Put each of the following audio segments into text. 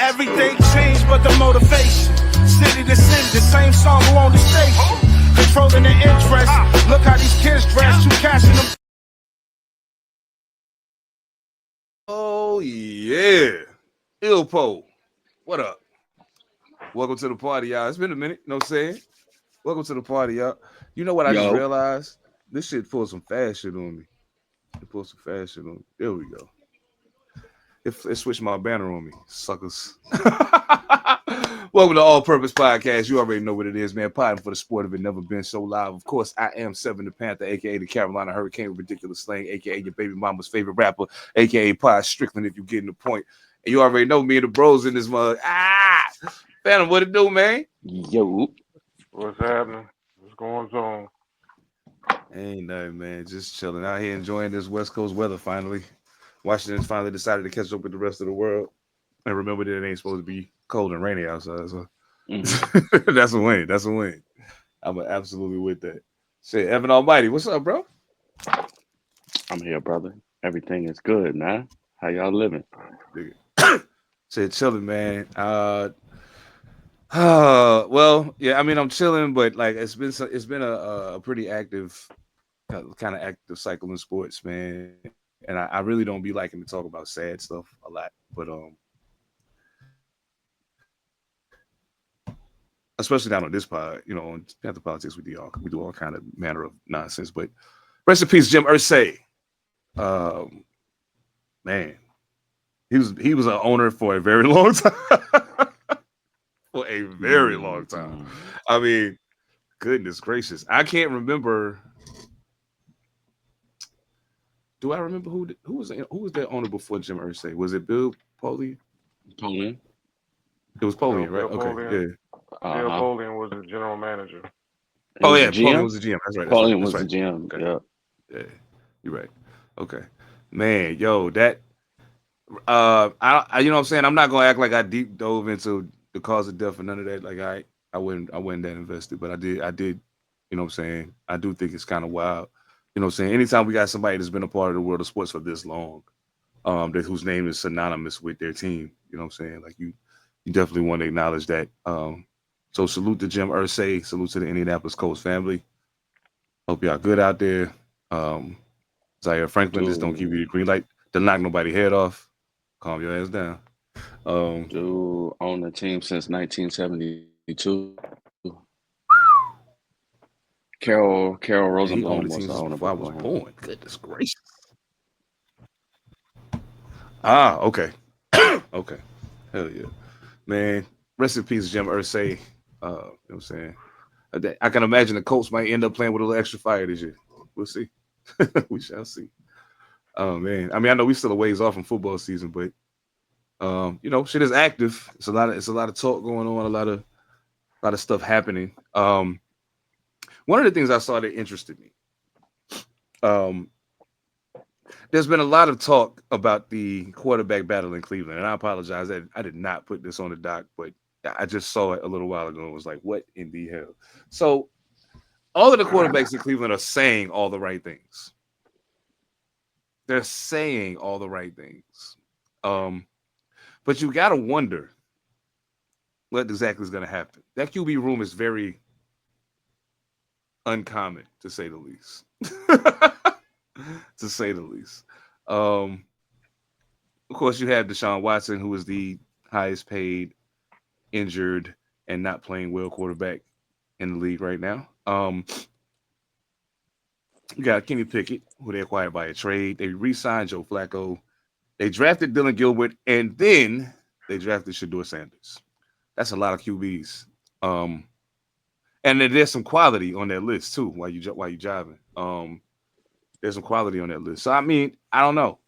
Everything changed but the motivation. City to city, the same song who on the station. Controlling the interest. Look how these kids dress. You cashing them. Oh yeah, Ilpo, what up? Welcome to the party, y'all. It's been a minute, no saying. Welcome to the party, y'all. You know what I just realized? This shit pulled some fast shit on me. It pulled some fast shit on me. There we go. It switched my banner on me, suckers. Welcome to All Purpose Podcast. You already know what it is, man. Potting for the sport of it never been so live. Of course, I am Seven Da Pantha, aka the Carolina Hurricane with ridiculous slang, aka your baby mama's favorite rapper, aka Pod Strickland, if you getting the point. And you already know me and the bros in this mug. Phantom, what it do, man? Yo. What's happening? What's going on? Ain't nothing, man. Just chilling out here, enjoying this West Coast weather finally. Washington finally decided to catch up with the rest of the world. And remember that it ain't supposed to be cold and rainy outside. So that's a win. That's a win. I'm absolutely with that. Shit, Evan All Mightee, what's up, bro? I'm here, brother. Everything is good, man. How y'all living? Shit, chilling, man. Well, yeah, I mean, I'm chilling, but like it's been a pretty active kind of active cycle in sports, man. And I really don't be liking to talk about sad stuff a lot, but especially not on this pod, you know, on Pantha Politix, we do all kind of manner of nonsense. But rest in peace, Jim Irsay. Man, he was an owner for a very long time. For a very long time. I mean, goodness gracious, I can't remember. Do I remember who was their owner before Jim Irsay? Was it Bill Polian? Polian. It was Polian, right? Bill Okay, Polian. yeah. Bill Polian was the general manager. Polian was the GM. That's right. Polian was the GM. Okay. Yeah, you're right. Okay, man, yo, that I you know what I'm saying. I'm not gonna act like I deep dove into the cause of death or none of that. Like I wasn't that invested, but I did. You know what I'm saying. I do think it's kind of wild. You know what I'm saying? Anytime we got somebody that's been a part of the world of sports for this long, whose name is synonymous with their team, you know what I'm saying? Like you definitely want to acknowledge that. So salute to Jim Irsay, salute to the Indianapolis Colts family. Hope y'all good out there. Zaire Franklin just don't give you the green light to knock nobody head off. Calm your ass down. Dude, on the team since 1972. Carol Rosenblum was the owner before I was born. Goodness gracious. Okay. Okay. Hell yeah. Man, rest in peace, Jim Irsay. You know what I'm saying? I can imagine the Colts might end up playing with a little extra fire this year. We'll see. We shall see. Oh man. I mean, I know we still a ways off from football season, but you know, shit is active. It's a lot of talk going on, a lot of stuff happening. One of the things I saw that interested me, there's been a lot of talk about the quarterback battle in Cleveland, and I apologize that I did not put this on the doc, but I just saw it a little while ago and was like, what in the hell? So all of the quarterbacks in Cleveland are saying all the right things. They're saying all the right things. But you got to wonder what exactly is going to happen. That QB room is very uncommon, to say the least. To say the least. Of course, you have Deshaun Watson, who is the highest paid, injured, and not playing well quarterback in the league right now. You got Kenny Pickett, who they acquired by a trade. They re-signed Joe Flacco. They drafted Dylan Gilbert, and then they drafted Shedeur Sanders. That's a lot of QBs. And then there's some quality on that list too. While you jiving, there's some quality on that list. So I mean, I don't know.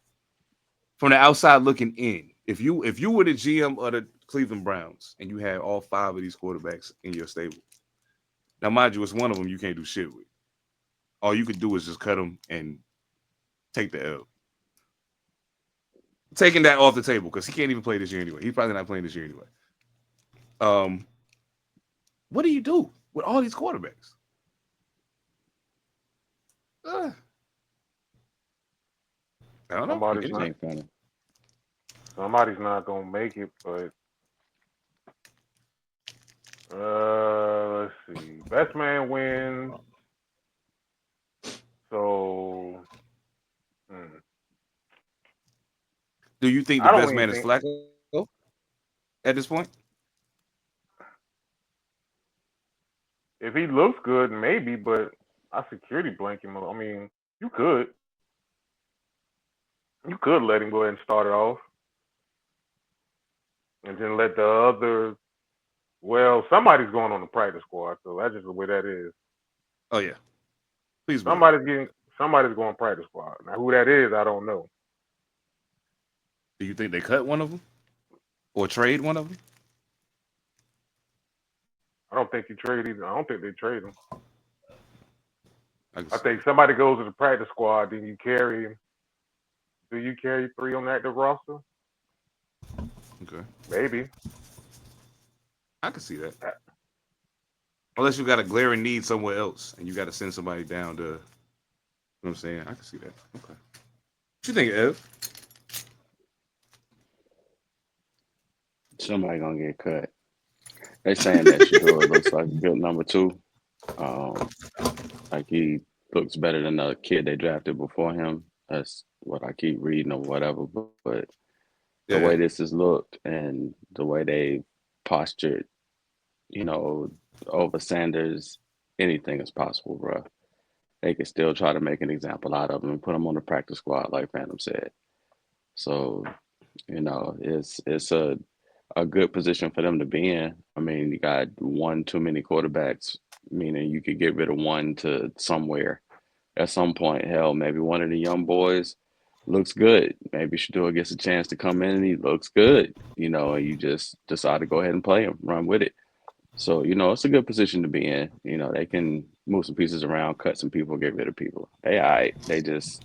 From the outside looking in, if you were the GM of the Cleveland Browns and you had all 5 of these quarterbacks in your stable, now mind you, it's one of them you can't do shit with. All you could do is just cut them and take the L. Taking that off the table because he can't even play this year anyway. He's probably not playing this year anyway. What do you do with all these quarterbacks? I don't know. Somebody's not gonna make it, but Let's see. Best man wins. So hmm. Do you think the I don't best even man is think Flacco at this point? if he looks good, maybe, but I security blanket him. I mean, you could you could let him go ahead and start it off, and then let the other. Well, somebody's going on the practice squad, so that's just the way that is. Oh yeah, please believe. Somebody's getting somebody's going practice squad. Now who that is, I don't know. Do you think they cut one of them or trade one of them? I don't think you trade either. I don't think they trade him. I can I see think somebody goes to the practice squad, then you carry. Do you carry three on that roster? that. Okay, Maybe. I can see that. Uh, Unless you got a glaring need somewhere else and you got to send somebody down to, you know what I'm saying? I can see that. Okay. What you think, Ev? Somebody gonna get cut. They saying that Shador looks like a good number two. Um, like he looks better than the kid they drafted before him. That's what I keep reading or whatever. But the way Yeah. this has looked and the way they postured, you know, over Sanders, anything is possible, bro. They could still try to make an example out of him and put him on the practice squad, like Phantom said. So, it's a good position for them to be in. I mean, you got one too many quarterbacks, meaning you could get rid of one to somewhere at some point. Hell, maybe one of the young boys looks good. Maybe Shador gets a chance to come in and he looks good, and you just decide to go ahead and play him, run with it. So, it's a good position to be in. They can move some pieces around, cut some people, get rid of people. They all right. They just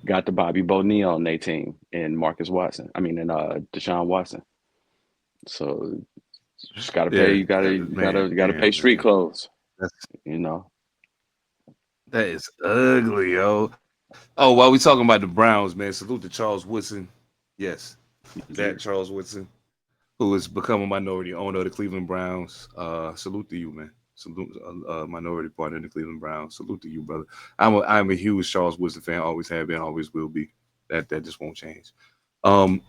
got the Bobby Bonilla on their team and Marcus Watson. I mean, and Deshaun Watson. So just gotta pay. Yeah. You gotta pay street Man. clothes. That's, You know. that is ugly, yo. Oh, while we talking about the Browns, man, salute to Charles Woodson. Yes, that Charles Woodson, who has become a minority owner of the Cleveland Browns. Salute to you, man. Salute, minority partner in the Cleveland Browns. Salute to you, brother. I'm a huge Charles Woodson fan. Always have been. Always will be. That just won't change. Um,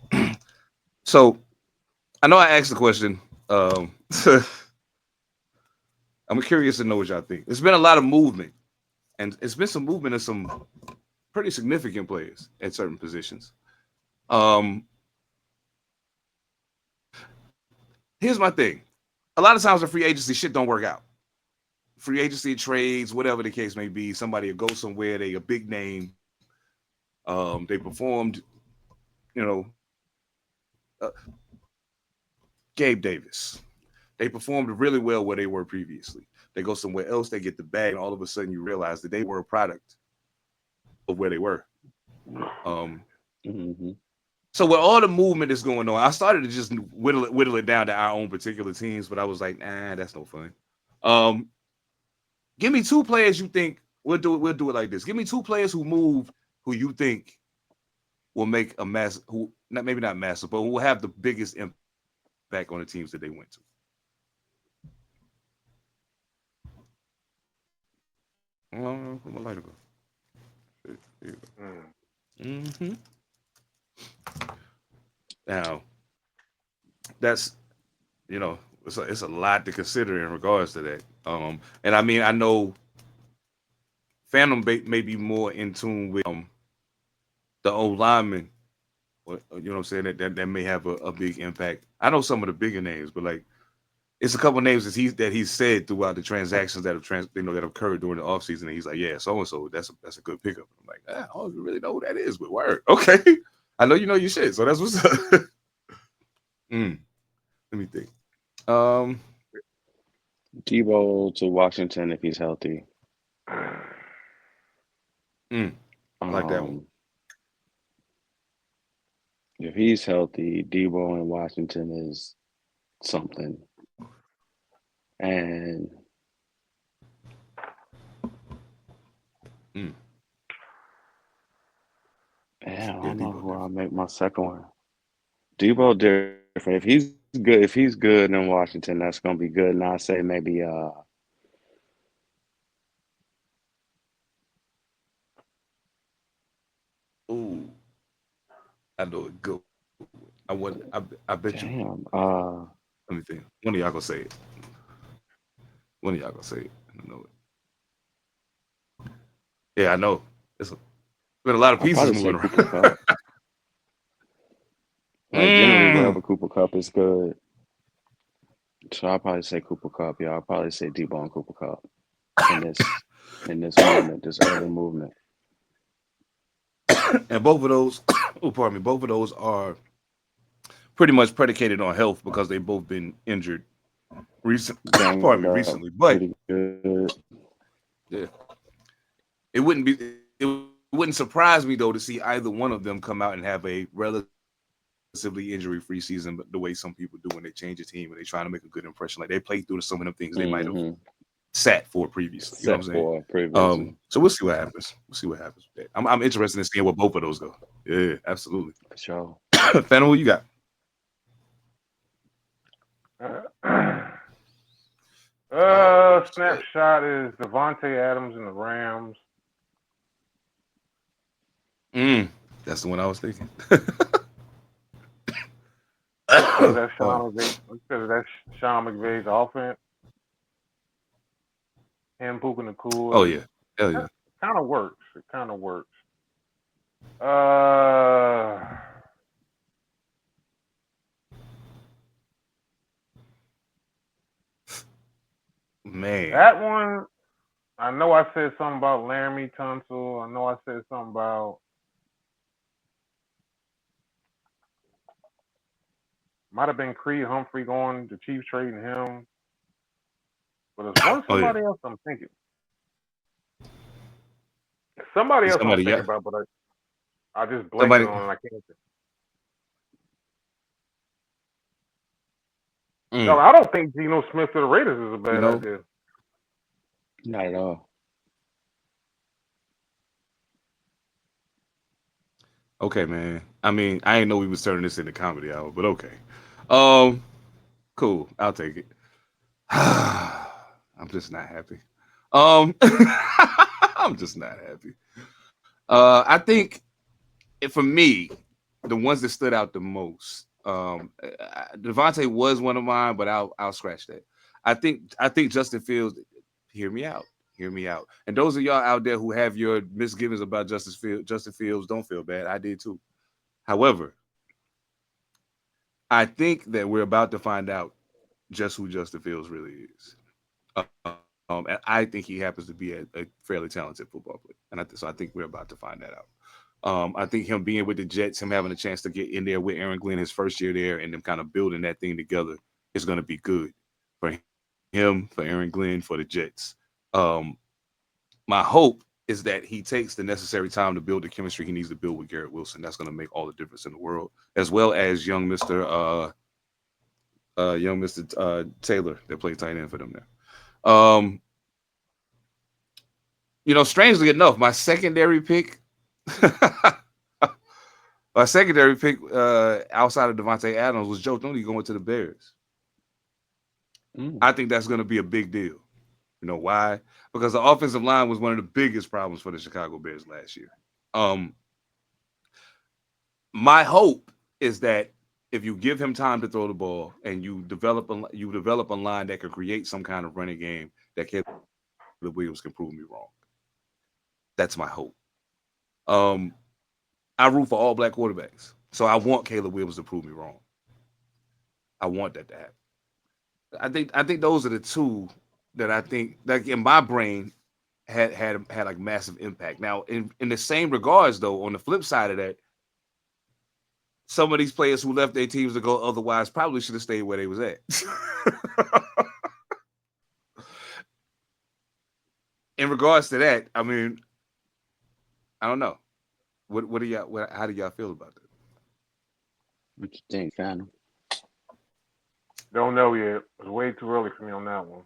so I know I asked the question. I'm curious to know what y'all think. There's been a lot of movement, and it's been some movement of some pretty significant players at certain positions. Um, Here's my thing. A lot of times the free agency shit don't work out. Free agency trades, whatever the case may be, somebody will go somewhere, they a big name. They performed, you know, uh, Gabe Davis. They performed really well where they were previously. They go somewhere else, they get the bag, and all of a sudden you realize that they were a product of where they were. Um, Hmm. so with all the movement that's going on, I started to just whittle it down to our own particular teams, but I was like, nah, that's no fun. Um, Give me two players you think we'll do it like this. Give me two players who moved who you think will make a mass who not maybe not massive, but will have the biggest impact on the teams that they went to. Where my lighter go? Mm. Mm-hmm. Now that's it's a lot to consider in regards to that. And I mean I know Phantom may be more in tune with the old linemen. You know what I'm saying? That may have a big impact. I know some of the bigger names, but like it's a couple of names that he's said throughout the transactions that that have occurred during the offseason. And he's like, yeah, so and so, that's a good pickup. I'm like, I don't really know who that is, but word, okay. I know you know your shit, so that's what's up. Let me think. Um, Debo to Washington if he's healthy. I like that one. Um, if he's healthy, Debo in Washington is something. And Mm. yeah, I Yeah, don't know Debo who I'll different. make my second one. Debo different. If he's good, if he's good in Washington, that's gonna be good. And I say maybe Ooh, I know it go. I want. I bet you. damn Let me think. One of y'all gonna say it. One of y'all gonna say it. I know it. Yeah, I know. It's been a lot of I'll pieces probably say moving Cooper around. Cup. Like generally wherever mm. Cooper Cup is good. So I'll probably say Cooper Cup. Yeah, I'll probably say Debo and Cooper Cup in this movement, this early movement. And both of those, oh, pardon me, both of those are pretty much predicated on health because they've both been injured pardon Banged me, up recently. But pretty good. yeah, it wouldn't be it wouldn't surprise me though to see either one of them come out and have a relatively injury-free season, but the way some people do when they change a team and they try to make a good impression, like they play through some of them things they might have Mm-hmm. sat for previously. You know what Set I'm saying? for previously. So we'll see what happens. We'll see what happens with that. I'm interested in seeing where both of those go. Yeah, absolutely. For sure. Fennel, what you got? Oh shit. Snapshot is Devontae Adams and the Rams. That's the one I was thinking. Because that's Oh, Sean McVay's offense. Him pooping the oh cooler. yeah. Hell yeah. Kind of works. It kind of works. Uh, Man. that one. I know I said something about Laramie Tunsil. I know I said something about might have been Creed Humphrey going. The Chiefs trading him. But there's one Oh yeah. somebody else I'm thinking. Somebody else I'm Somebody thinking yeah. about, but I just blanking Somebody on it. I can't think. No, mm, I don't think Geno Smith to the Raiders is a you bad know. idea. Not at all. Okay, man. I mean, I didn't know we was turning this into comedy hour, but okay. Um, cool. I'll take it. I'm just not happy. I'm just not happy. I think for me, the ones that stood out the most, Devontae was one of mine, but I'll scratch that. I think Justin Fields. Hear me out. Hear me out. And those of y'all out there who have your misgivings about Justin Fields, don't feel bad. I did too. However, I think that we're about to find out just who Justin Fields really is. And I think he happens to be a fairly talented football player. So I think we're about to find that out. I think him being with the Jets, him having a chance to get in there with Aaron Glenn his first year there, and them kind of building that thing together is going to be good for him, for Aaron Glenn, for the Jets. Um, my hope is that he takes the necessary time to build the chemistry he needs to build with Garrett Wilson. That's going to make all the difference in the world, as well as young Mister Taylor that played tight end for them there. Strangely enough, my secondary pick. My secondary pick outside of Devontae Adams was Joe Thuney going to the Bears. Mm. I think that's going to be a big deal. You know why? Because the offensive line was one of the biggest problems for the Chicago Bears last year. My hope is that if you give him time to throw the ball and you develop a line that could create some kind of running game, that Caleb Williams can prove me wrong. That's my hope. Um, I root for all black quarterbacks, so I want Caleb Williams to prove me wrong. I want that to happen. I think those are the two that I think, like in my brain, had like massive impact. Now, in the same regards, though, on the flip side of that, some of these players who left their teams to go otherwise probably should have stayed where they was at. In regards to that, I mean, I don't know. What do y'all? How do y'all feel about that? What you think, Phantom? Don't know yet. It's way too early for me on that one.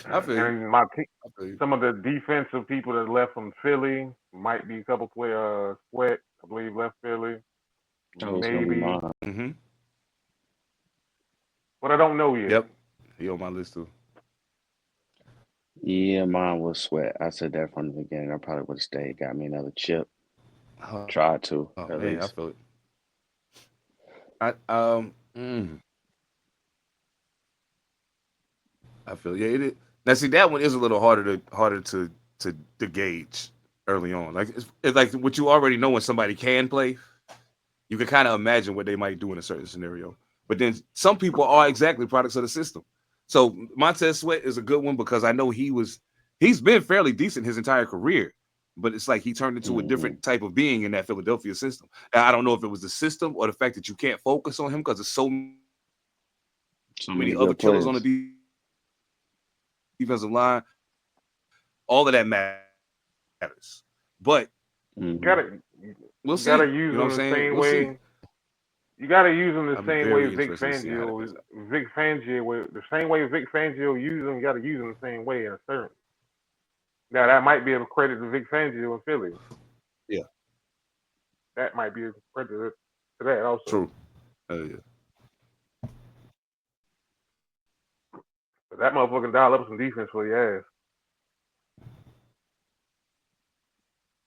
I feel you. And I feel you. some of the defensive people that left from Philly might be a couple players. Sweat, I believe, left Philly. Oh, it's gonna be maybe, mine. Mm-hmm. but I don't know yet. Yep. He on my list too. Yeah, mine was Sweat. I said that from the beginning. I probably would have stayed, got me another chip. Oh, Tried to, oh at man, I least. feel it. Mm, I feel yeah. Now see that one is a little harder to gauge early on. Like it's like what you already know when somebody can play. You can kind of imagine what they might do in a certain scenario. But then some people are exactly products of the system. So Montez Sweat is a good one because I know he's been fairly decent his entire career, but it's like he turned into a Hmm. different type of being in that Philadelphia system. And I don't know if it was the system or the fact that you can't focus on him because there's so So many many other good killers on the players. defensive line. All of that matters. But You Hmm. gotta we'll you gotta see. use You know what them I'm the saying? same We'll see. way. You gotta use them the I'm same way very Vic interested in seeing how that plays Fangio. out. The same way Vic Fangio used them. You gotta use them the same way in a certain. Now that might be a credit to Vic Fangio in Philly. Yeah, That might be a credit to that also. true. Yeah. But that motherfucking dial up some defense for your ass.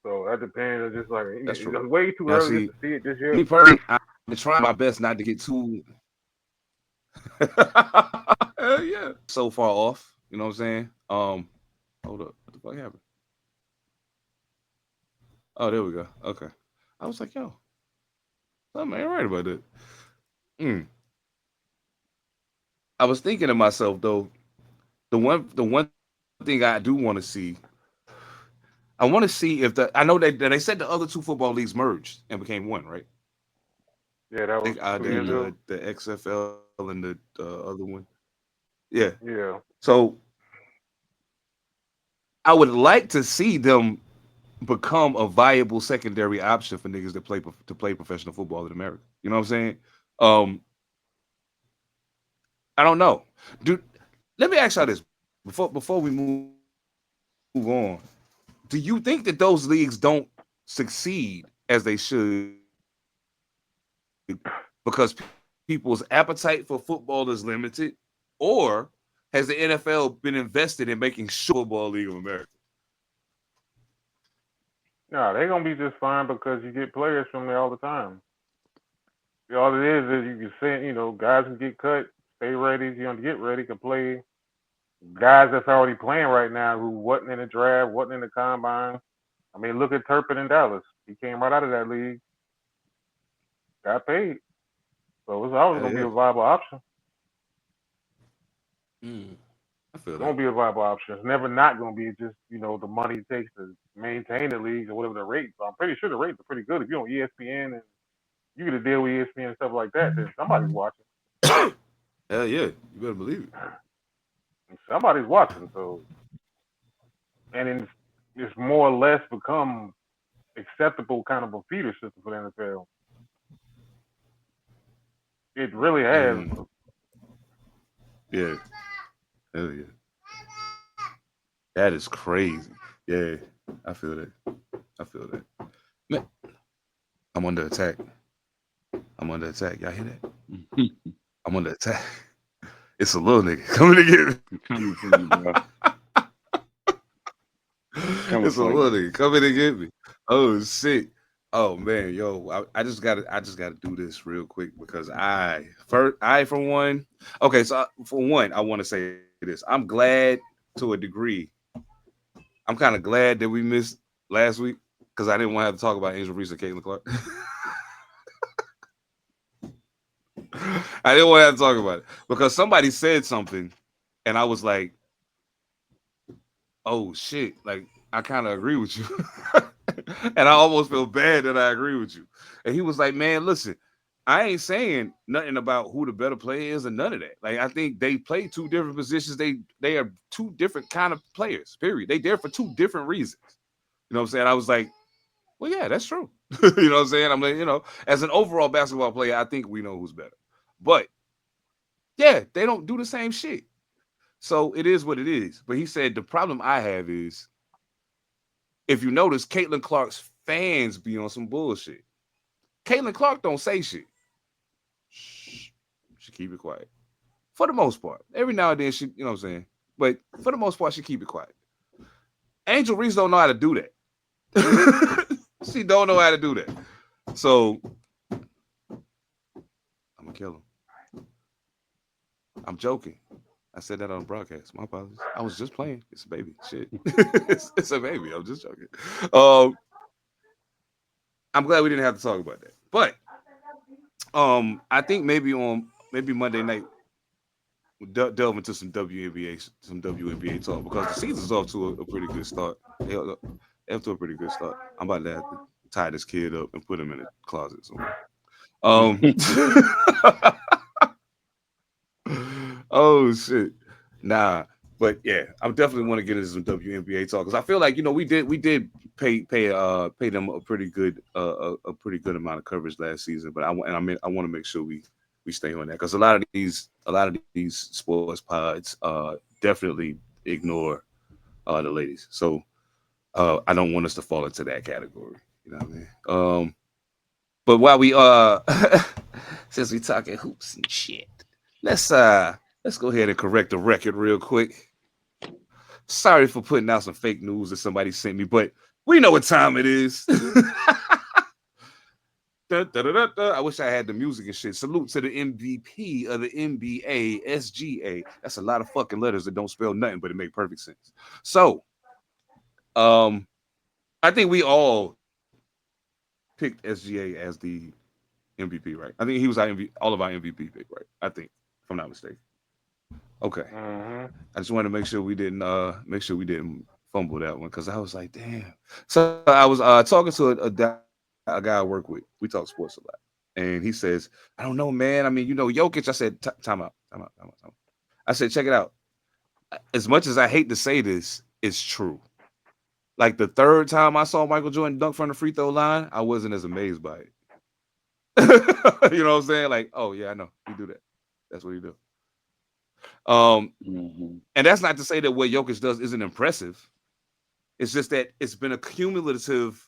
So that depends. It's just like That's true. it's way too Now, early just see, to see it this year. me personally, I've been trying my best not to get too hell yeah so far off. You know what I'm saying? Hold up, what the fuck happened? Oh, there we go. Okay, I was like, yo, something ain't right about that. Mm. I was thinking to myself though, the one thing I do want to see, I want to see if I know they said the other two football leagues merged and became one, right? Yeah, that I was think 2 years Hmm. the ago. the XFL and the other one. Yeah. Yeah. So I would like to see them become a viable secondary option for niggas that play professional football in America. You know what I'm saying? Um, I don't know, dude. Let me ask y'all this before we move on. Do you think that those leagues don't succeed as they should because people's appetite for football is limited, or has the NFL been invested in making sure football league of America? No, they're gonna be just fine because you get players from there all the time. All it is you can send, guys can get cut, stay ready, get ready, can play. Guys that's already playing right now who wasn't in the draft, wasn't in the combine. I mean, look at Turpin in Dallas. He came right out of that league, got paid. So it's always Hell gonna be yeah. a viable option. Mm, I feel It's that. gonna be a viable option. It's never not gonna be just, the money it takes to maintain the leagues or whatever the rates. So I'm pretty sure the rates are pretty good. If you're on ESPN and you get a deal with ESPN and stuff like that, then somebody's watching. Hell yeah, you better believe it. Somebody's watching. So and it's more or less become acceptable kind of a feeder system for the NFL. It really has. Mm, yeah, hell yeah. That is crazy. Yeah, I feel that. I feel that. Man, I'm under attack. I'm under attack. Y'all hear that? I'm under attack. It's a little nigga coming to get me. Coming for you, bro. Coming It's a for little you. nigga coming to get me. Oh shit. Oh man, yo, I just gotta do this real quick because for one, okay, so for one, I want to say this. I'm glad to a degree. I'm kind of glad that we missed last week because I didn't want to have to talk about Angel Reese and Caitlin Clark. I didn't want to have to talk about it because somebody said something, and I was like, "Oh shit!" Like I kind of agree with you, and I almost feel bad that I agree with you. And he was like, "Man, listen, I ain't saying nothing about who the better player is or none of that. Like I think they play two different positions. They are two different kind of players. Period. They there for two different reasons. You know what I'm saying? I was like, well, yeah, that's true. You know what I'm saying? I'm like, as an overall basketball player, I think we know who's better. But yeah, they don't do the same shit. So it is what it is. But he said the problem I have is if you notice, Caitlin Clark's fans be on some bullshit. Caitlin Clark don't say shit. Shh. She keep it quiet. For the most part. Every now and then she, you know what I'm saying? But for the most part, she keep it quiet. Angel Reese don't know how to do that. She don't know how to do that. So I'm gonna kill him. I'm joking. I said that on the broadcast. My apologies. I was just playing. It's a baby. Shit. It's a baby. I'm just joking. I'm glad we didn't have to talk about that. But I think maybe Monday night we'll delve into some WNBA talk because the season's off to a pretty good start. They're off to a pretty good start. I'm about to have to tie this kid up and put him in a closet somewhere. Oh shit. Nah, but yeah, I definitely want to get into some WNBA talk because I feel like we did pay them a pretty good amount of coverage last season, but I want to make sure we stay on that because a lot of these sports pods definitely ignore the ladies, so I don't want us to fall into that category. You know what I mean? But while we since we talking hoops and shit, let's go ahead and correct the record real quick. Sorry for putting out some fake news that somebody sent me, but we know what time it is. I wish I had the music and shit. Salute to the MVP of the NBA, SGA. That's a lot of fucking letters that don't spell nothing, but it make perfect sense. So, I think we all picked SGA as the MVP, right? I think he was all of our MVP pick, right? I think, if I'm not mistaken. Okay. Mm-hmm. I just wanted to make sure we didn't fumble that one because I was like, damn. So I was talking to a guy I work with. We talk sports a lot, and he says, I don't know, man. I mean, Jokic. I said, time out. I said, check it out. As much as I hate to say this, it's true. Like the third time I saw Michael Jordan dunk from the free throw line, I wasn't as amazed by it. You know what I'm saying? Like, oh yeah, I know. You do that. That's what you do. And that's not to say that what Jokic does isn't impressive. It's just that it's been a cumulative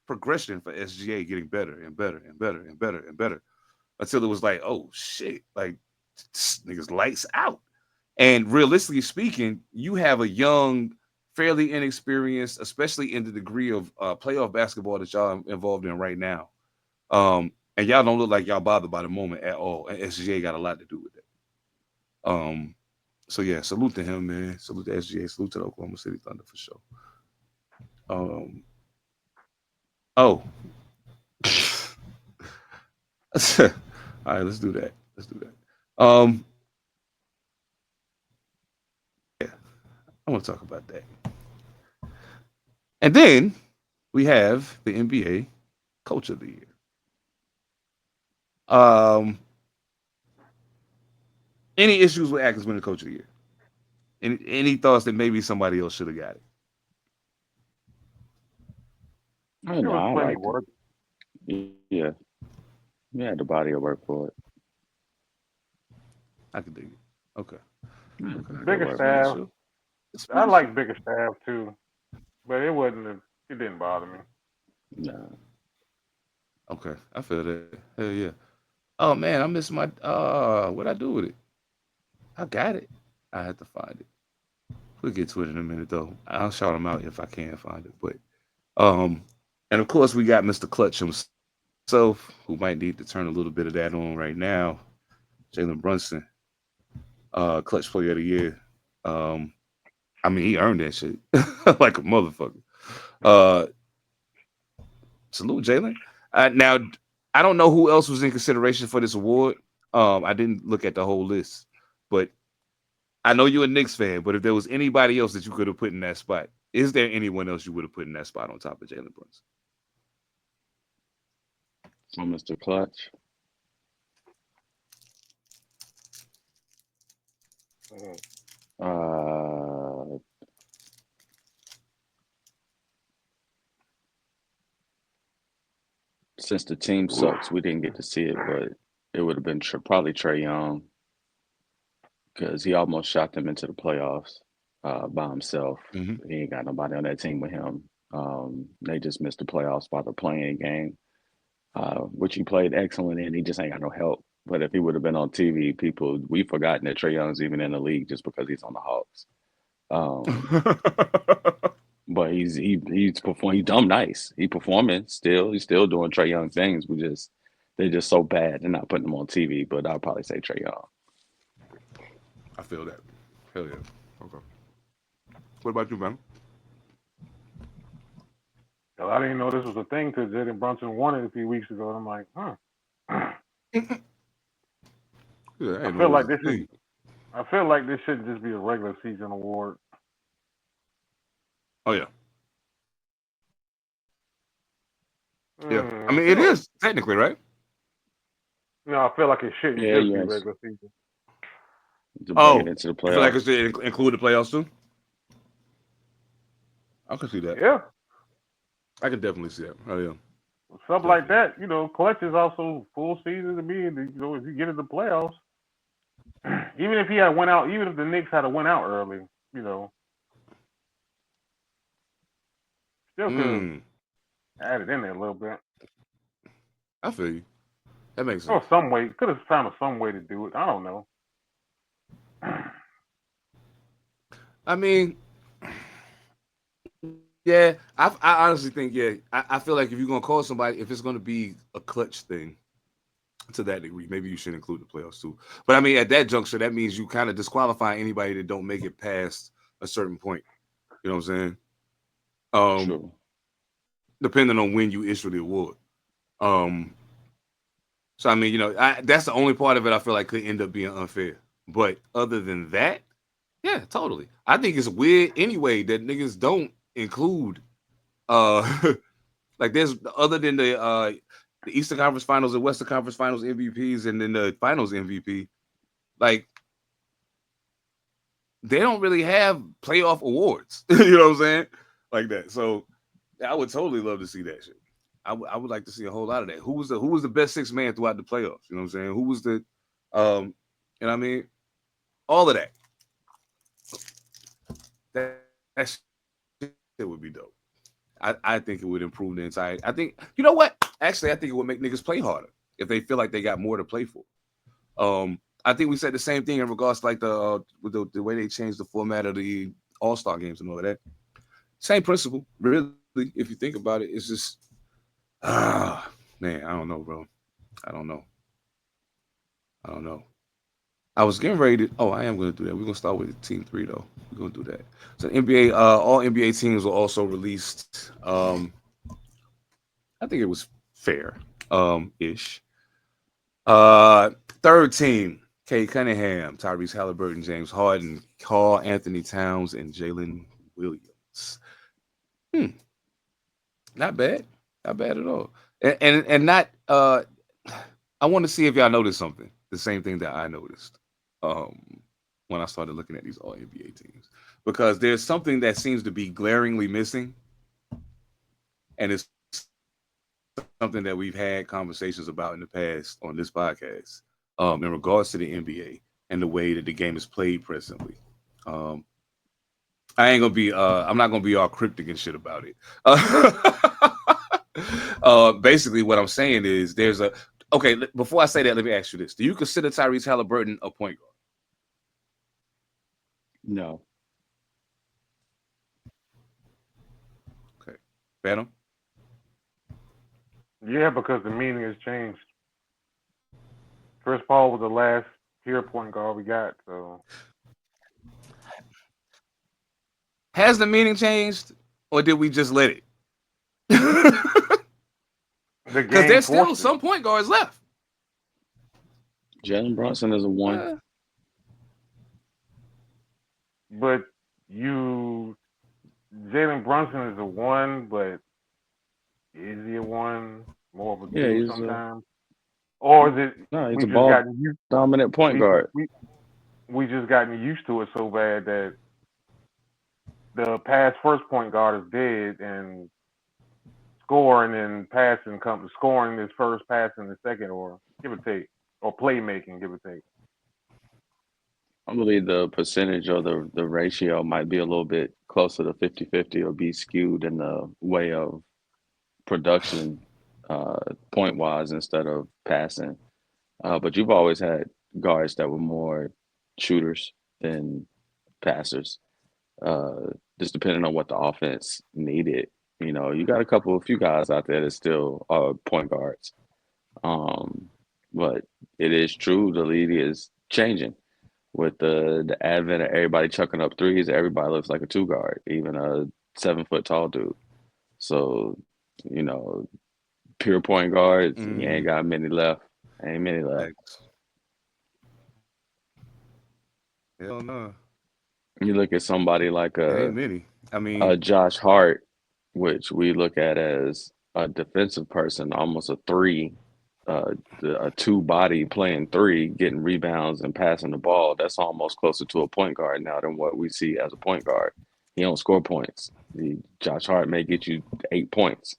progression for SGA getting better and better and better and better and better until it was like, oh shit, like niggas lights out. And realistically speaking, you have a young, fairly inexperienced, especially in the degree of playoff basketball that y'all involved in right now. And y'all don't look like y'all bothered by the moment at all. And SGA got a lot to do with it. So yeah, salute to him, man. Salute to SGA. Salute to the Oklahoma City Thunder for sure. All right, let's do that. Yeah, I want to talk about that. And then we have the NBA Coach of the Year. Any issues with Atkins winning Coach of the Year? Any thoughts that maybe somebody else should have got it? I know. I like work. Yeah. You had the body of work for it. I can dig it. Okay. Bigger staff. I like bigger staff too, but it didn't bother me. No. Okay, I feel that. Hell yeah. Oh man, I missed my what'd I do with it? I got it. I had to find it. We'll get to it in a minute though. I'll shout him out if I can find it. But and of course we got Mr. Clutch himself, who might need to turn a little bit of that on right now. Jalen Brunson, Clutch Player of the Year. I mean, he earned that shit like a motherfucker. Salute, Jalen. Now, I don't know who else was in consideration for this award. I didn't look at the whole list, but I know you're a Knicks fan. But if there was anybody else that you could have put in that spot, is there anyone else you would have put in that spot on top of Jalen Brunson? So, Mr. Clutch. Since the team sucks, we didn't get to see it, but it would have been probably Trae Young because he almost shot them into the playoffs by himself. Mm-hmm. He ain't got nobody on that team with him. They just missed the playoffs by the playing game. which he played excellent in. He just ain't got no help. But if he would have been on TV, we've forgotten that Trae Young's even in the league just because he's on the Hawks. But he's performing. He's dumb nice. He's performing still. He's still doing Trae Young things. They're just so bad. They're not putting him on TV. But I'll probably say Trae Young. I feel that. Hell yeah. Okay. What about you, man? Well, I didn't know this was a thing because Jalen Brunson won it a few weeks ago, and I'm like, Yeah, I feel like this shouldn't just be a regular season award. Oh yeah. Yeah. I mean, it is technically, right? No, I feel like it shouldn't just be regular season. To bring it into the playoffs. You feel like it should include the playoffs too? I can see that. Yeah. I can definitely see that. Oh yeah. Something like that, clutch is also full season to me. If you get into the playoffs, even if he had went out, even if the Knicks had went out early, still could have added in there a little bit. I feel you. That makes sense. Or some way, could have found some way to do it. I don't know. I mean, yeah, I honestly think, I feel like if you're gonna call somebody, if it's gonna be a clutch thing to that degree, maybe you should include the playoffs too. But I mean, at that juncture, that means you kind of disqualify anybody that don't make it past a certain point. You know what I'm saying? True. Depending on when you issue the award. So I mean, that's the only part of it I feel like could end up being unfair. But other than that, yeah, totally. I think it's weird anyway that niggas don't include like there's other than the Eastern Conference Finals and Western Conference Finals MVPs and then the Finals MVP, like they don't really have playoff awards. You know what I'm saying? Like that. So I would totally love to see that shit. I would like to see a whole lot of that. Who was the best six man throughout the playoffs? You know what I'm saying? Who was the you know what I mean? All of that. That shit would be dope. I think it would improve the entire. I think you know what? Actually, I think it would make niggas play harder if they feel like they got more to play for. I think we said the same thing in regards to like the way they changed the format of the All-Star games and all of that. Same principle, really. If you think about it, it's just man, I don't know, bro. I don't know. I was getting ready to. Oh, I am going to do that. We're going to start with Team 3, though. We're going to do that. So NBA, all NBA teams were also released. I think it was fair, ish. Third team: Kay Cunningham, Tyrese Halliburton, James Harden, Karl Anthony Towns, and Jalen Williams. Not bad. Not bad at all. And not. I want to see if y'all noticed something. The same thing that I noticed. When I started looking at these all NBA teams, because there's something that seems to be glaringly missing, and it's something that we've had conversations about in the past on this podcast in regards to the NBA and the way that the game is played presently. I'm not gonna be all cryptic and shit about it. Basically what I'm saying is okay, before I say that, let me ask you this. Do you consider Tyrese Halliburton a point guard? No. Okay. Phantom? Yeah, because the meaning has changed. Chris Paul was the last pure point guard we got, so. Has the meaning changed, or did we just let it? Because there's still some point guards left. Jalen Brunson is a one. But Jalen Brunson is a one, but is he a one? More of a two sometimes? Or is it? No, he's a ball dominant point guard. We just gotten used to it so bad that the pass first point guard is dead, and scoring and passing scoring is first, passing is second, or give or take, or playmaking, give or take. I believe the percentage or the ratio might be a little bit closer to 50-50 or be skewed in the way of production point wise instead of passing. But you've always had guards that were more shooters than passers. Uh, just depending on what the offense needed. You got a few guys out there that still are point guards. Um, but it is true the league is changing with the advent of everybody chucking up threes. Everybody looks like a two guard, even a 7 foot tall dude. So, you know, pure point guards, you ain't got many left. Ain't many left. Hell no. You look at somebody like It ain't many. I mean, Josh Hart, which we look at as a defensive person, almost a three, a two body playing three, getting rebounds and passing the ball. That's almost closer to a point guard now than what we see as a point guard. He don't score points. Josh Hart may get you 8 points,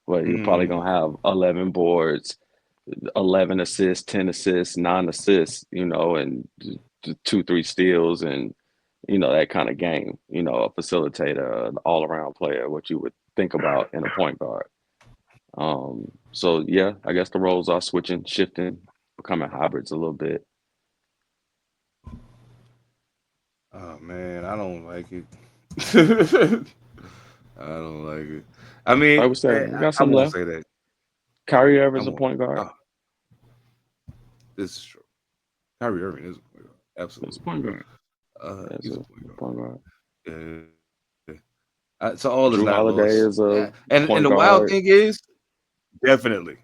but you're probably gonna have 11 boards, 11 assists, 10 assists, 9 assists, and 2, 3 steals and that kind of game, a facilitator, an all around player, what you would think about in a point guard. So yeah, I guess the roles are switching, shifting, becoming hybrids a little bit. oh man, I don't like it. I don't like it. I mean, I would say we got I some won't left. say that. Kyrie I Irving's a won't. point guard. This is true. Kyrie Irving is a point guard. He's Absolutely. a point guard. He's a point guard. Point guard. So all is Drew not Holiday lost. is a and point the guard. wild thing is, definitely,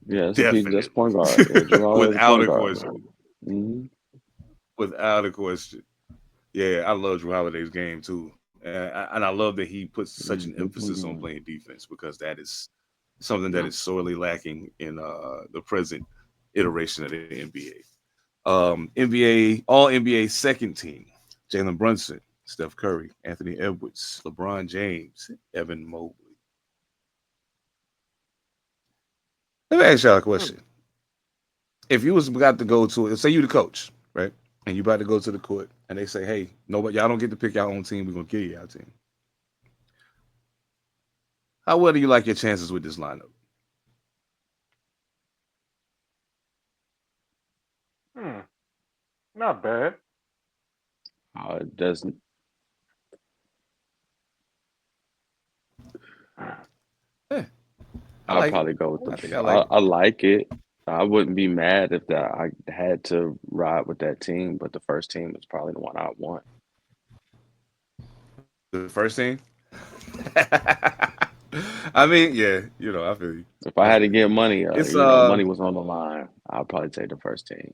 Yeah, definitely, that's point guard. Yeah, Drew Holiday without is a point guard. question, Mm-hmm. without a question. Yeah, I love Drew Holiday's game too, and I love that he puts such an emphasis on playing defense because that is something that is sorely lacking in the present iteration of the NBA. NBA All NBA second team: Jalen Brunson, Steph Curry, Anthony Edwards, LeBron James, Evan Mobley. Let me ask y'all a question. If you was about to go to, say you the coach, right? And you about to go to the court and they say, hey, nobody, y'all don't get to pick your own team. We're going to give you our team. How well do you like your chances with this lineup? Not bad. It doesn't. Yeah. I'll probably go with I think I like it. I like it. I wouldn't be mad if I had to ride with that team, but the first team is probably the one I want. The first team? I mean, yeah, I feel you. If I had to get money, It's money was on the line, I'd probably take the first team.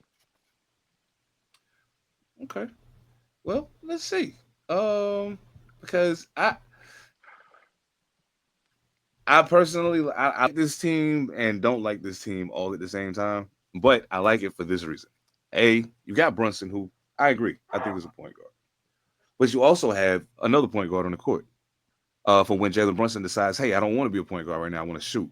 Okay. Well, let's see. Because I personally I like this team and don't like this team all at the same time, but I like it for this reason. A, you got Brunson, who I agree, I think is a point guard, but you also have another point guard on the court. For when Jalen Brunson decides, hey, I don't want to be a point guard right now, I want to shoot.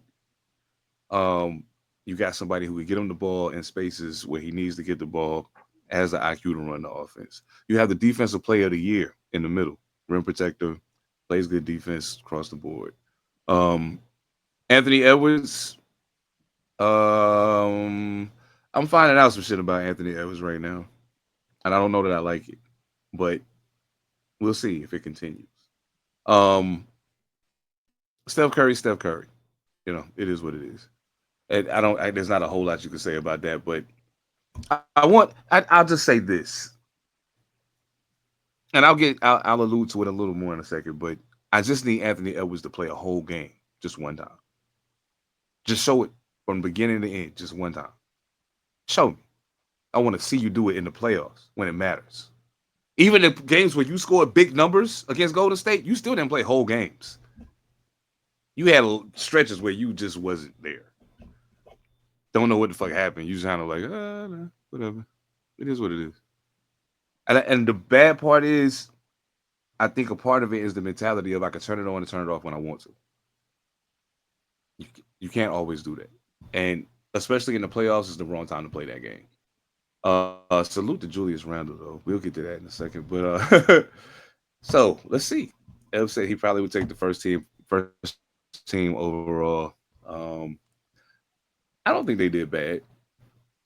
You got somebody who can get him the ball in spaces where he needs to get the ball, has the IQ to run the offense. You have the defensive player of the year in the middle, rim protector, plays good defense across the board. Anthony Edwards. I'm finding out some shit about Anthony Edwards right now, and I don't know that I like it, but we'll see if it continues. Steph Curry. It is what it is. And there's not a whole lot you can say about that, but I'll just say this, and I'll allude to it a little more in a second, but I just need Anthony Edwards to play a whole game just one time. Just show it from beginning to end, just one time. Show me. I want to see you do it in the playoffs when it matters. Even in games where you scored big numbers against Golden State, you still didn't play whole games. You had stretches where you just wasn't there. Don't know what the fuck happened. You just kind of like, nah, whatever. It is what it is. And the bad part is, I think a part of it is the mentality of I can turn it on and turn it off when I want to. You can't always do that. And especially in the playoffs, is the wrong time to play that game. Salute to Julius Randle, though. We'll get to that in a second. But so let's see. Ev said he probably would take the first team overall. I don't think they did bad.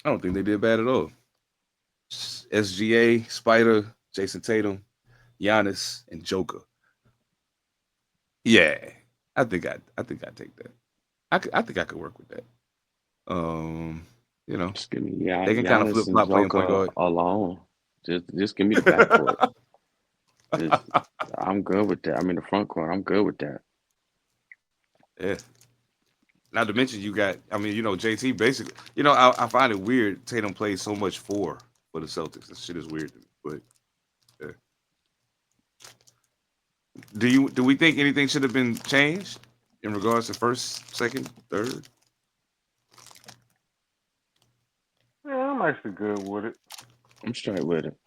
I don't think they did bad at all. SGA, Spider, Jason Tatum, Giannis, and Joker. Yeah, I think I take that. I think I could work with that. You know, Just give me they can kind of flip Giannis and flop playing point Joker guard. alone. Just give me the backcourt. Just, I'm good with that. I mean the front court. I'm good with that. Yeah. Not to mention you got. I mean, JT basically. I find it weird. Tatum plays so much for the Celtics. This shit is weird to me. But yeah. Do we think anything should have been changed in regards to first, second, third? Yeah, I'm actually good with it. I'm straight with it.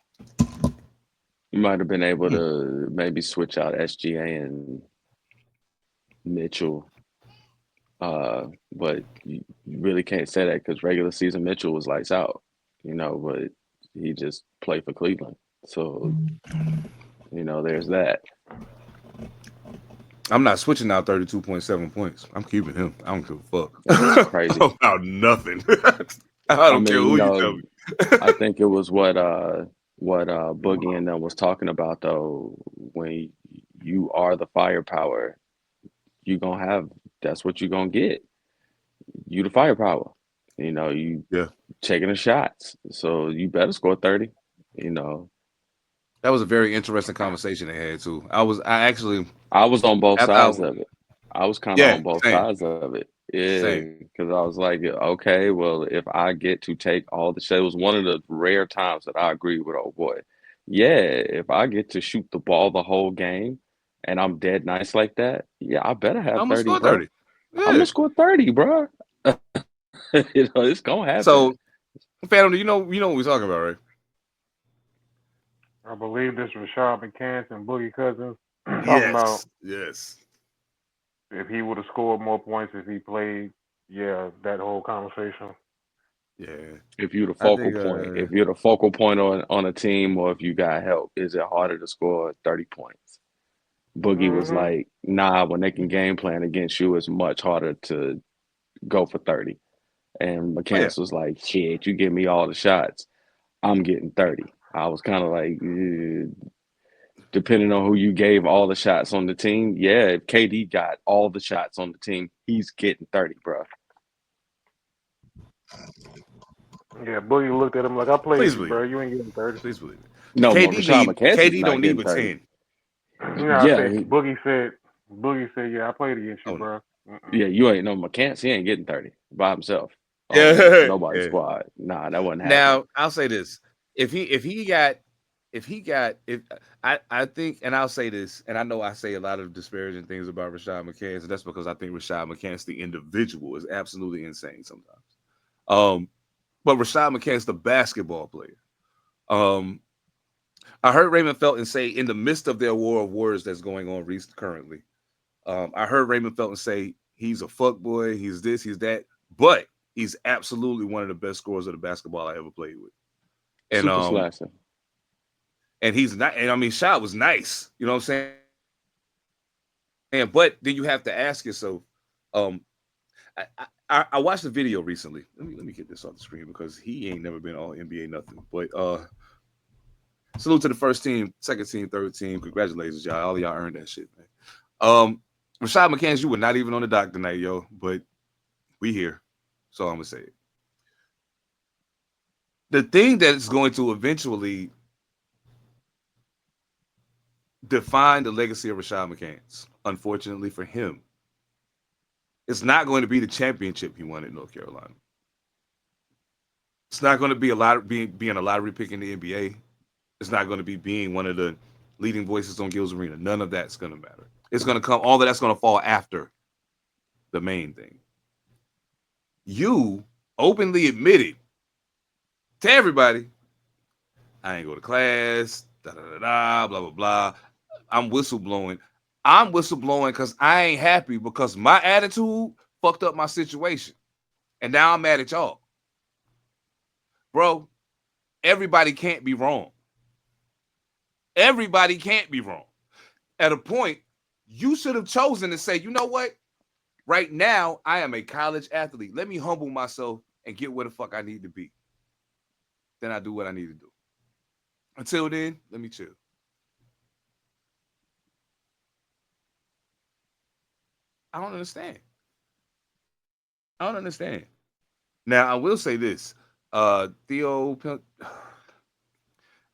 You might have been able to maybe switch out SGA and Mitchell. But you really can't say that because regular season Mitchell was lights out, but he just played for Cleveland. So, there's that. I'm not switching out 32.7 points. I'm keeping him. I don't give a fuck. That's crazy. About nothing. I don't care who you tell me. I think it was what Boogie and them was talking about though. When you are the firepower, that's what you're gonna get. You the firepower. You taking the shots. So you better score 30. That was a very interesting conversation they had too. I was on both sides of it. I was kind of on both sides of it. Yeah, because I was like, okay, well, if I get to take all the shots, it was one of the rare times that I agree with old boy. Yeah, if I get to shoot the ball the whole game and I'm dead nice like that, yeah, I better have 30, bro. 30. Yeah. I'm gonna score 30, bro. It's gonna happen. So, Phantom, you know what we're talking about, right? I believe this was Rashad McCants and Boogie Cousins talking about if he would have scored more points if he played. Yeah, that whole conversation. Yeah. If you're the focal point, if you're the focal point on a team, or if you got help, is it harder to score 30 points? Boogie was like, nah, when they can game plan against you, it's much harder to go for 30. And McCants was like, shit, you give me all the shots, I'm getting 30. I was kind of like, depending on who you gave all the shots on the team, if KD got all the shots on the team, he's getting 30, bro. Yeah, Boogie looked at him like, I played you, bro. You ain't getting 30. Please believe it. No, KD don't need but 10. Boogie said, yeah, I played against you, bro. Yeah, you ain't no McCants. He ain't getting 30 by himself. Nobody's squad. Nah, that wasn't happening. Now, I'll say this. I think, and I'll say this, and I know I say a lot of disparaging things about Rashad McCants, and that's because I think Rashad McCants, the individual, is absolutely insane sometimes. But Rashad McCants, the basketball player. I heard Raymond Felton say in the midst of their war of words that's going on currently, I heard Raymond Felton say he's a fuckboy, he's this, he's that, but he's absolutely one of the best scorers of the basketball I ever played with. And super slasher. And he's not, and I mean, shot was nice, you know what I'm saying? And but then you have to ask yourself, I watched a video recently. Let me get this off the screen because he ain't never been all NBA nothing. But salute to the first team, second team, third team. Congratulations, y'all. All of y'all earned that shit, man. Rashad McCants, you were not even on the dock tonight, yo, but we here. So I'm gonna say it. The thing that's going to eventually define the legacy of Rashad McCants, unfortunately for him, it's not going to be the championship he won in North Carolina. It's not going to be being a lottery pick in the NBA. It's not going to be being one of the leading voices on Gil's Arena. None of that's going to matter. It's going to come. All of that's going to fall after the main thing. You openly admitted to everybody, I ain't go to class, blah, blah, blah. I'm whistleblowing. I'm whistleblowing because I ain't happy because my attitude fucked up my situation. And now I'm mad at y'all. Bro, everybody can't be wrong. Everybody can't be wrong. At a point, you should have chosen to say, you know what? Right now, I am a college athlete. Let me humble myself and get where the fuck I need to be. Then I do what I need to do. Until then, let me chill. I don't understand. I don't understand. Now, I will say this. Theo,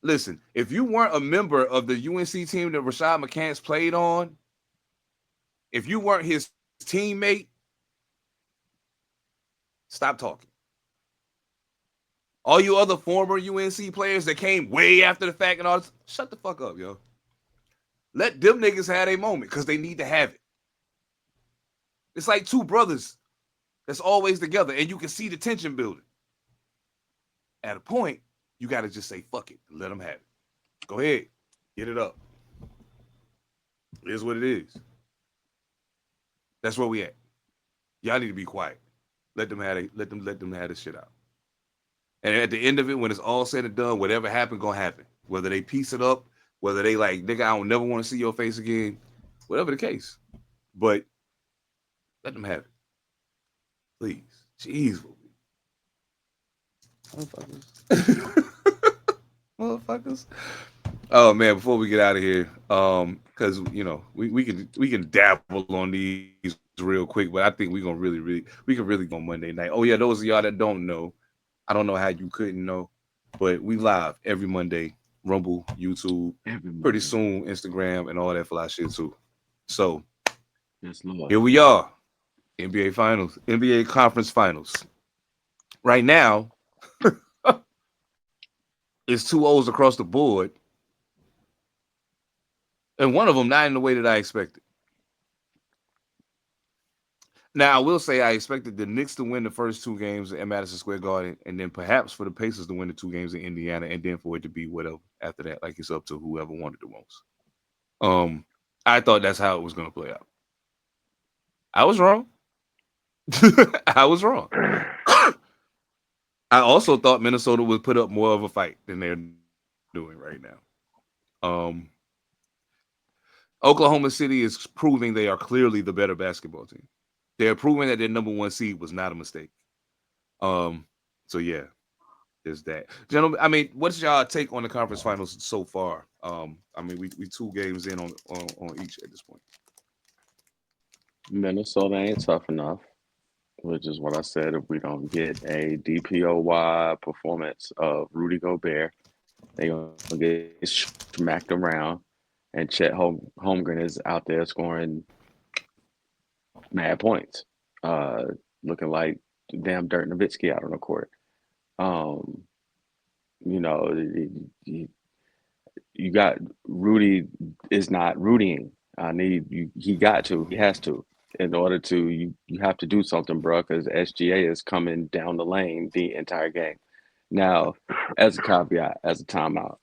listen, if you weren't a member of the UNC team that Rashad McCants played on, if you weren't his teammate, stop talking. All you other former UNC players that came way after the fact and all this, shut the fuck up, yo. Let them niggas have a moment because they need to have it. It's like two brothers that's always together, and you can see the tension building. At a point, you got to just say, fuck it, and let them have it. Go ahead, get it up. It is what it is. That's where we at. Y'all need to be quiet. Let them have this shit out. And at the end of it, when it's all said and done, whatever happened, gonna happen. Whether they piece it up, whether they like, nigga, I don't never want to see your face again, whatever the case. But let them have it. Please. Jeez. Motherfuckers. Oh man, before we get out of here, because you know, we can dabble on these real quick, but I think we can really go Monday night. Oh yeah, those of y'all that don't know, I don't know how you couldn't know, but we live every Monday, Rumble, YouTube, pretty soon Instagram and all that fly shit too. So yes, Lord. Here we are, NBA Finals, NBA Conference Finals. Right now, it's 2-0s across the board, and one of them not in the way that I expected. Now, I will say I expected the Knicks to win the first two games at Madison Square Garden, and then perhaps for the Pacers to win the two games in Indiana, and then for it to be whatever after that. Like, it's up to whoever wanted the most. I thought that's how it was going to play out. I was wrong. I was wrong. I also thought Minnesota would put up more of a fight than they're doing right now. Oklahoma City is proving they are clearly the better basketball team. They're proving that their number one seed was not a mistake. So yeah, there's that. Gentlemen, I mean, what's y'all take on the conference finals so far? I mean, we 2 games in on each at this point. Minnesota ain't tough enough, which is what I said. If we don't get a DPOY performance of Rudy Gobert, they're going to get smacked around. And Chet Holmgren is out there scoring mad points, looking like damn Dirk Nowitzki out on the court. You know, you got Rudy is not Rudying. He has to. In order to, you have to do something, bro, because SGA is coming down the lane the entire game. Now, as a caveat, as a timeout,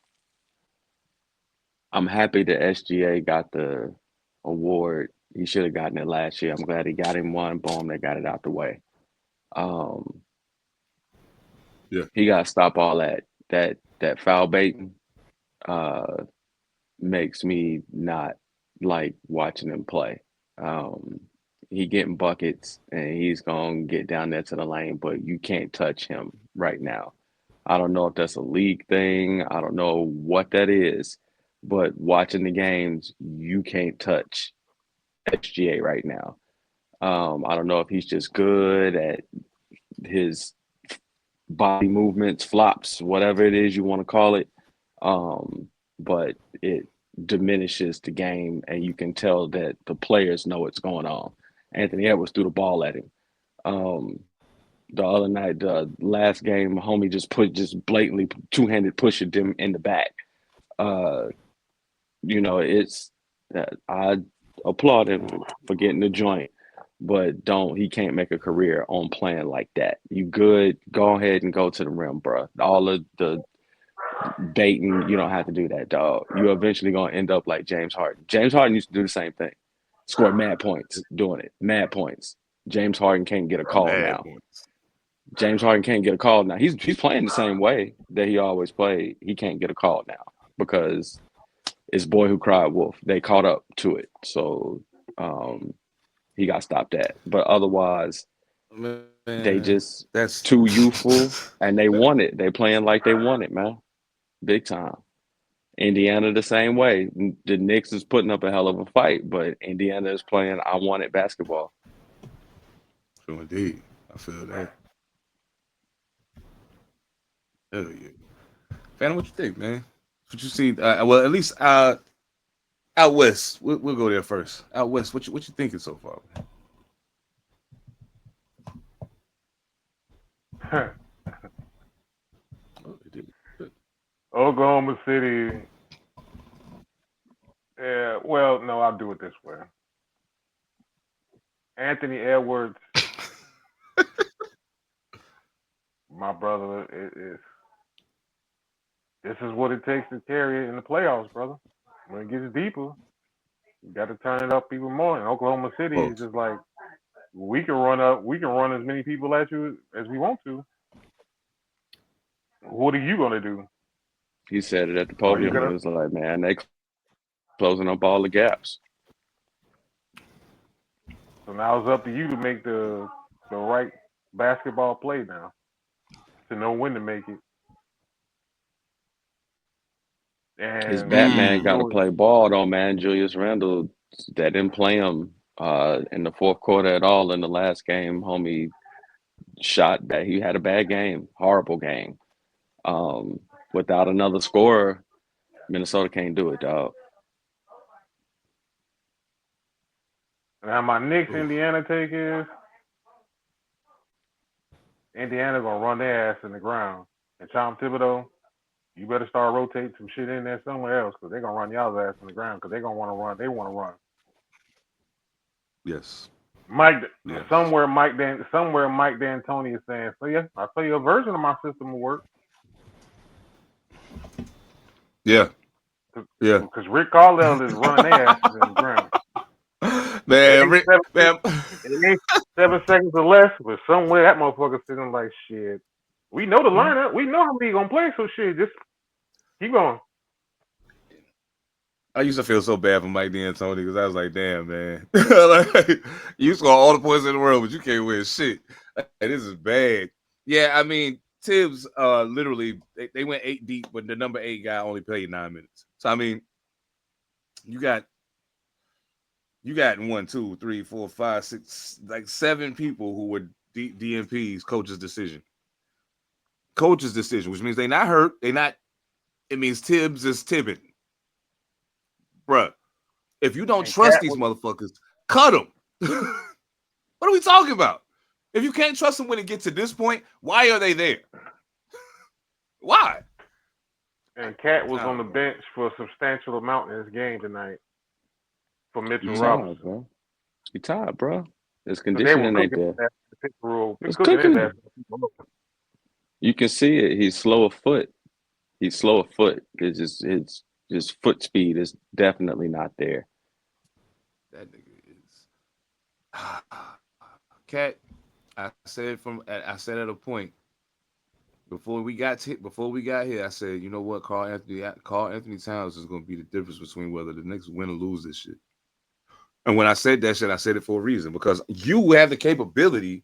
I'm happy that SGA got the award. He should have gotten it last year. I'm glad he got him one. Boom, they got it out the way. Yeah, he got to stop all that foul baiting. Makes me not like watching him play. He getting buckets and he's gonna get down there to the lane, but you can't touch him right now. I don't know if that's a league thing. I don't know what that is, but watching the games, you can't touch SGA right now. I don't know if he's just good at his body movements, flops, whatever it is you want to call it. But it diminishes the game, and you can tell that the players know what's going on. Anthony Edwards threw the ball at him. The other night, the last game, homie just blatantly two-handed pushing them in the back. You know, it's I applaud him for getting the joint, but he can't make a career on playing like that. You good, go ahead and go to the rim, bro. All of the baiting, you don't have to do that, dog. You're eventually going to end up like James Harden. James Harden used to do the same thing. Score mad points doing it. Mad points. James Harden can't get a call now. James Harden can't get a call now. He's playing the same way that he always played. He can't get a call now because it's boy who cried wolf. They caught up to it. So he got stopped at. But otherwise, Man, they just that's too youthful, and they want it. They playing like they want it, man, big time. Indiana the same way. The Knicks is putting up a hell of a fight, but Indiana is playing I want it basketball. true indeed. I feel that. Hell yeah. Phantom, what you think, man? What you see? Well, at least out west. We'll go there first. Out west, what you thinking so far? Oh, they did. Good. Oklahoma City. Yeah, well, no, I'll do it this way. Anthony Edwards, my brother, this is what it takes to carry it in the playoffs, brother. When it gets deeper, you got to turn it up even more. And Oklahoma City is just like, we can run as many people at you as we want to. What are you gonna do? He said it at the podium. He was like, man, they closing up all the gaps. So now it's up to you to make the right basketball play now, to know when to make it. And his Batman got to play ball, though, man. Julius Randle, they didn't play him in the fourth quarter at all in the last game. Homie shot that he had a bad game, horrible game. Without another scorer, Minnesota can't do it, dog. Now my Knicks Indiana take is Indiana gonna run their ass in the ground. And Tom Thibodeau, you better start rotating some shit in there somewhere else, because they're gonna run y'all's ass in the ground, because they're gonna want to run. They want to run. Yes. Somewhere Mike D'Antoni is saying, so yeah, I'll tell you a version of my system will work. Yeah. Yeah. Because Rick Carlisle is running their asses in the ground. Man, it ain't 7 seconds or less, but somewhere that motherfucker sitting like, shit, we know the lineup. We know how many gonna play, so shit, just keep going. I used to feel so bad for Mike D'Antoni because I was like, damn, man. Like, you score all the points in the world, but you can't win shit. Like, this is bad. Yeah, I mean, Tibbs literally, they went 8 deep, but the number 8 guy only played 9 minutes. So, I mean, you got 1, 2, 3, 4, 5, 6, like 7 people who were DNP's coach's decision. Coach's decision, which means they're not hurt. It means Tibbs is tibbing. Bruh, if you don't trust these motherfuckers, cut them. What are we talking about? If you can't trust them when it gets to this point, why are they there? Why? And Cat was on the bench for a substantial amount in this game tonight for Mitchell Robinson. He tired, bro. His conditioning ain't there. It's cooking. You can see it. He's slow of foot. His foot speed is definitely not there. That nigga is. Cat, I said at a point before we got here, I said, you know what, Carl Anthony Towns is going to be the difference between whether the Knicks win or lose this shit. And when I said that shit, I said it for a reason, because you have the capability.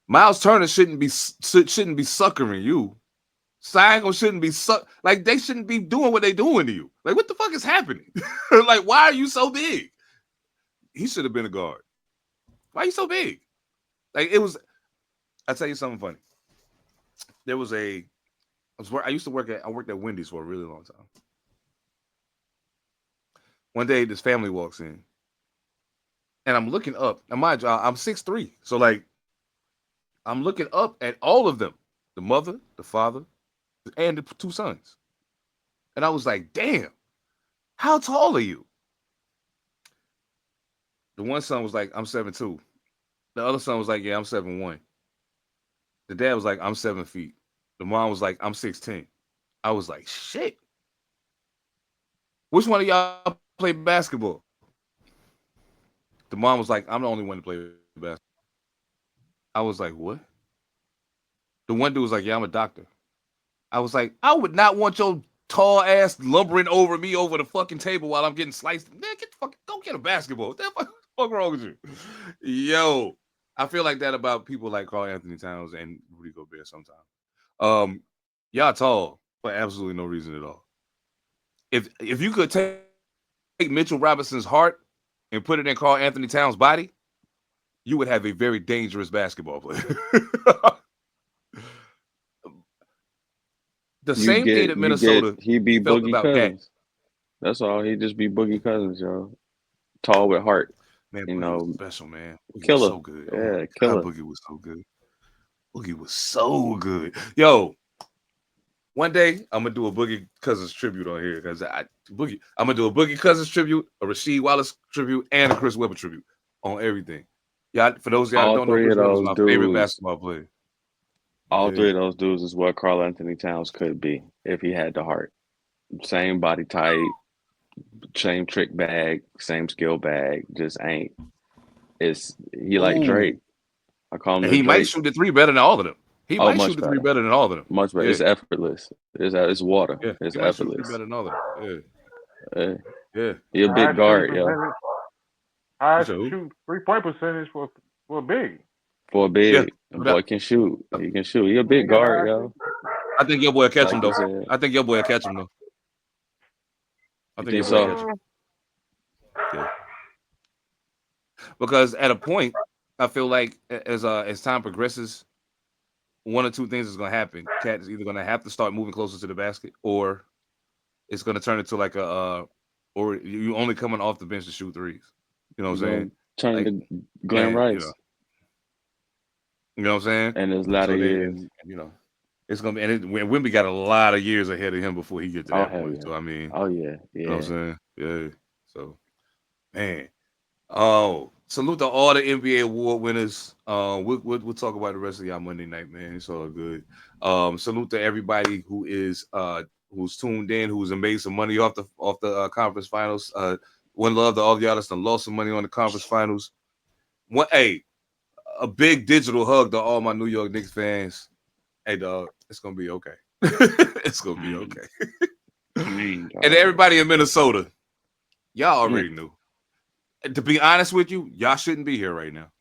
Miles Turner shouldn't be suckering you. Sigo shouldn't be like, they shouldn't be doing what they doing to you. Like, what the fuck is happening? Like, why are you so big? He should have been a guard. Why are you so big? Like, I'll tell you something funny. There was I worked at Wendy's for a really long time. One day, this family walks in, and I'm looking up. And mind you, I'm 6'3", so like, I'm looking up at all of them, the mother, the father, and the 2 sons. And I was like, damn, how tall are you? The one son was like, I'm 7'2". The other son was like, yeah, I'm 7'1". The dad was like, I'm 7 feet. The mom was like, I'm 6'10". I was like, shit. Which one of y'all play basketball? The mom was like, I'm the only one to play basketball. I was like, what? The one dude was like, yeah, I'm a doctor. I was like, I would not want your tall ass lumbering over me over the fucking table while I'm getting sliced. Man, go get a basketball. What's wrong with you? Yo, I feel like that about people like Karl Anthony Towns and Rudy Gobert sometimes. Y'all tall for absolutely no reason at all. If you could take Mitchell Robinson's heart and put it in Karl Anthony Towns' body, you would have a very dangerous basketball player. Thing that Minnesota he be felt Boogie about Cousins. Cat. That's all. He just be Boogie Cousins, yo. Tall with heart. Man, you Boogie know, was special, man. Boogie killer. Was so good. Yeah, killer. God, Boogie was so good. Boogie was so good. Yo, one day I'm gonna do a Boogie Cousins tribute on here because I'm gonna do a Boogie Cousins tribute, a Rasheed Wallace tribute, and a Chris Webber tribute on everything. Yeah, for those of y'all that don't know, Chris Webber is my favorite basketball player. All three of those dudes is what Karl Anthony Towns could be if he had the heart. Same body type, same trick bag, same skill bag, just ain't. He like Drake. I call him. And he might shoot the three better than all of them. He might shoot the three better than all of them. Much better. Yeah. It's effortless. It's water. Yeah. It's effortless. Better than all of them. Yeah. He a big guard, yo. I shoot 3-point percentage for a big. For a big, boy can shoot. He can shoot. He a big guard, yo. I think your boy will catch him though. I think your boy will catch him though. I think your boy will catch him. Yeah. Because at a point, I feel like as time progresses, one or two things is going to happen. Cat is either going to have to start moving closer to the basket, or it's going to turn into like or you only coming off the bench to shoot threes. You know what I'm saying? Turn to Glenn Rice. You know what I'm saying? And there's a lot of years. You know, it's going to be, and Wemby got a lot of years ahead of him before he gets to that point. Yeah. So, I mean. Oh, yeah. You know what I'm saying? Yeah. So, man. Salute to all the NBA award winners. We'll talk about the rest of y'all Monday night, man. It's all good. Salute to everybody who's tuned in, who's made some money off the conference finals. One love to all of y'all that's lost some money on the conference finals. A big digital hug to all my New York Knicks fans. Hey, dog, it's gonna be okay. It's gonna be okay. And everybody in Minnesota, y'all already knew. To be honest with you, y'all shouldn't be here right now.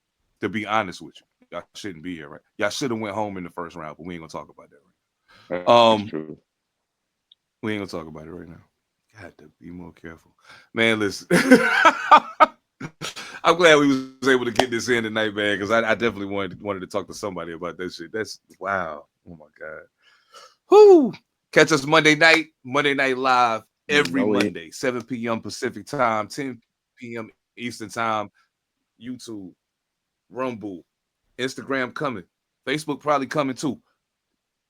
To be honest with you, y'all shouldn't be here right. Y'all should have went home in the first round, but we ain't gonna talk about that right now. We ain't gonna talk about it right now. Got to be more careful, man. Listen, I'm glad we was able to get this in tonight, man, because I definitely wanted to talk to somebody about that shit. That's wow. Oh my god. Whoo! Catch us Monday Night Live every Monday, 7 p.m. Pacific time, 10 p.m. Eastern time. YouTube, Rumble, Instagram coming, Facebook probably coming too.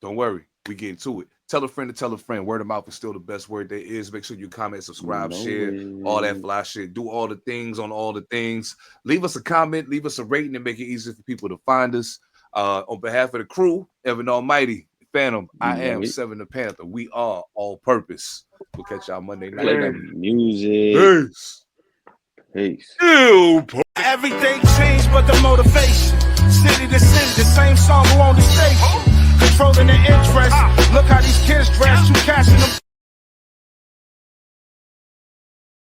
Don't worry, we getting to it. Tell a friend to tell a friend. Word of mouth is still the best word there is. Make sure you comment, subscribe, share, all that fly shit. Do all the things on all the things. Leave us a comment, leave us a rating, and make it easier for people to find us. On behalf of the crew, Evan Almighty, Phantom, I am Seven Da Pantha. We are all purpose. We'll catch y'all Monday night. Music. Peace. Everything changed but the motivation. City to city, the same song on the station. Controlling the interest. Look how these kids dress. You cashing them